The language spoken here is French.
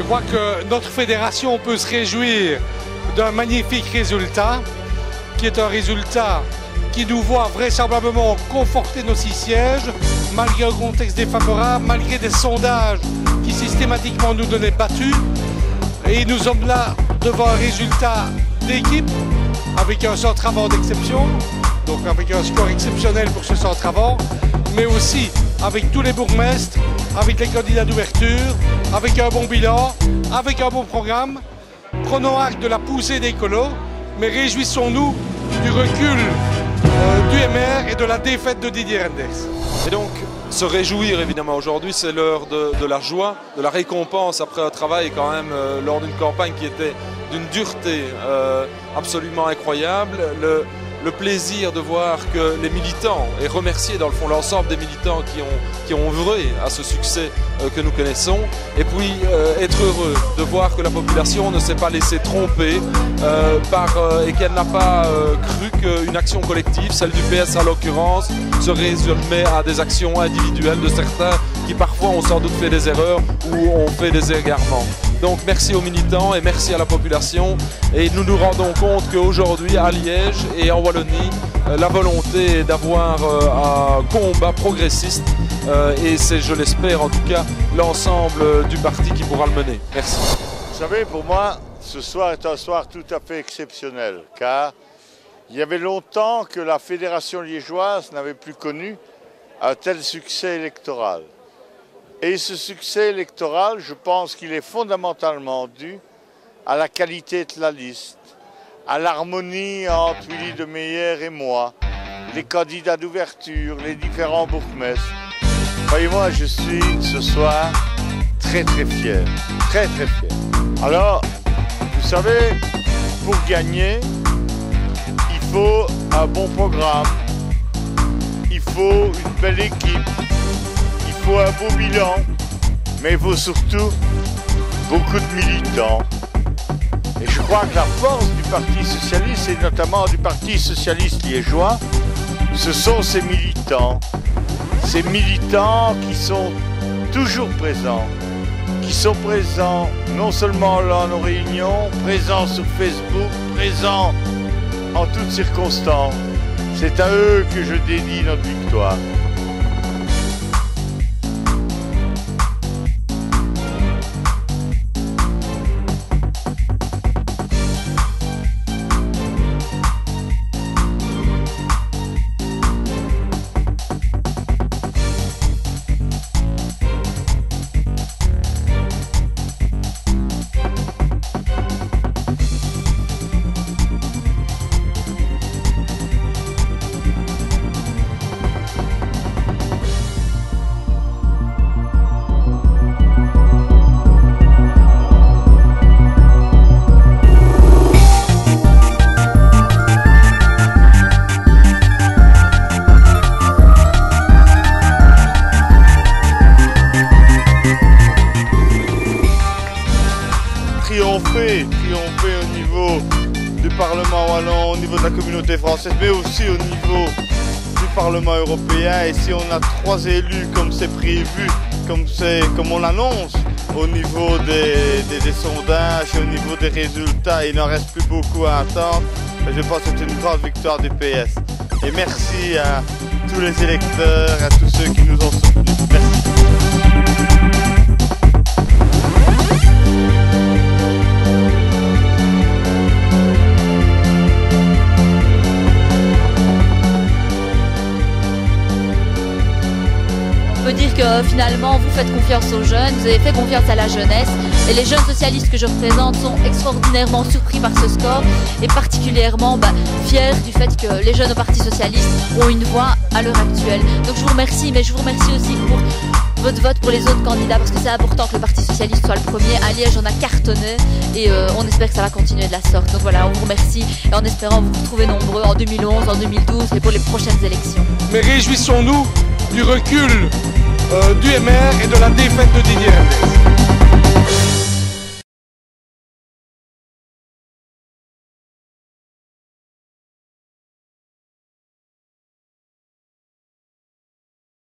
crois que notre fédération peut se réjouir d'un magnifique résultat, qui est un résultat qui nous voit vraisemblablement conforter nos 6 sièges, malgré un contexte défavorable, malgré des sondages qui systématiquement nous donnaient battus. Et nous sommes là devant un résultat d'équipe, avec un centre avant d'exception, donc avec un score exceptionnel pour ce centre avant, mais aussi avec tous les bourgmestres, avec les candidats d'ouverture, avec un bon bilan, avec un bon programme. Prenons acte de la poussée des colos, mais réjouissons-nous du recul du MR et de la défaite de Didier Reynders. Et donc, se réjouir évidemment aujourd'hui, c'est l'heure de la joie, de la récompense après un travail quand même lors d'une campagne qui était d'une dureté absolument incroyable. Le plaisir de voir que les militants, et remercier dans le fond l'ensemble des militants qui ont œuvré à ce succès que nous connaissons, et puis être heureux de voir que la population ne s'est pas laissée tromper et qu'elle n'a pas cru qu'une action collective, celle du PS à l'occurrence, se résumait à des actions individuelles de certains qui parfois ont sans doute fait des erreurs ou ont fait des égarements. Donc merci aux militants et merci à la population, et nous nous rendons compte qu'aujourd'hui à Liège et en Wallonie, la volonté est d'avoir un combat progressiste et c'est, je l'espère en tout cas, l'ensemble du parti qui pourra le mener. Merci. Vous savez, pour moi, ce soir est un soir tout à fait exceptionnel, car il y avait longtemps que la fédération liégeoise n'avait plus connu un tel succès électoral. Et ce succès électoral, je pense qu'il est fondamentalement dû à la qualité de la liste, à l'harmonie entre Willy de Meyer et moi, les candidats d'ouverture, les différents bourgmestres. Voyez-moi, je suis ce soir très fier, très fier. Alors, vous savez, pour gagner, il faut un bon programme, il faut une belle équipe, il faut un beau bilan, mais il faut surtout beaucoup de militants. Et je crois que la force du Parti Socialiste, et notamment du Parti Socialiste liégeois, ce sont ces militants qui sont toujours présents, qui sont présents non seulement là nos réunions, présents sur Facebook, présents en toutes circonstances. C'est à eux que je dédie notre victoire. Triompher au niveau du Parlement wallon, au niveau de la communauté française, mais aussi au niveau du Parlement européen. Et si on a 3 élus comme c'est prévu, comme on l'annonce, au niveau des sondages et au niveau des résultats, il n'en reste plus beaucoup à attendre. Je pense que c'est une grande victoire du PS. Et merci à tous les électeurs, à tous ceux qui nous ont soutenus. Merci. On peut dire que finalement vous faites confiance aux jeunes, vous avez fait confiance à la jeunesse, et les jeunes socialistes que je représente sont extraordinairement surpris par ce score et particulièrement fiers du fait que les jeunes au Parti Socialiste ont une voix à l'heure actuelle. Donc je vous remercie, mais je vous remercie aussi pour votre vote pour les autres candidats, parce que c'est important que le Parti Socialiste soit le premier. À Liège on a cartonné et on espère que ça va continuer de la sorte. Donc voilà, on vous remercie et en espérant vous retrouver nombreux en 2011, en 2012 et pour les prochaines élections. Mais réjouissons-nous du recul du MR et de la défaite de Didier Reynders.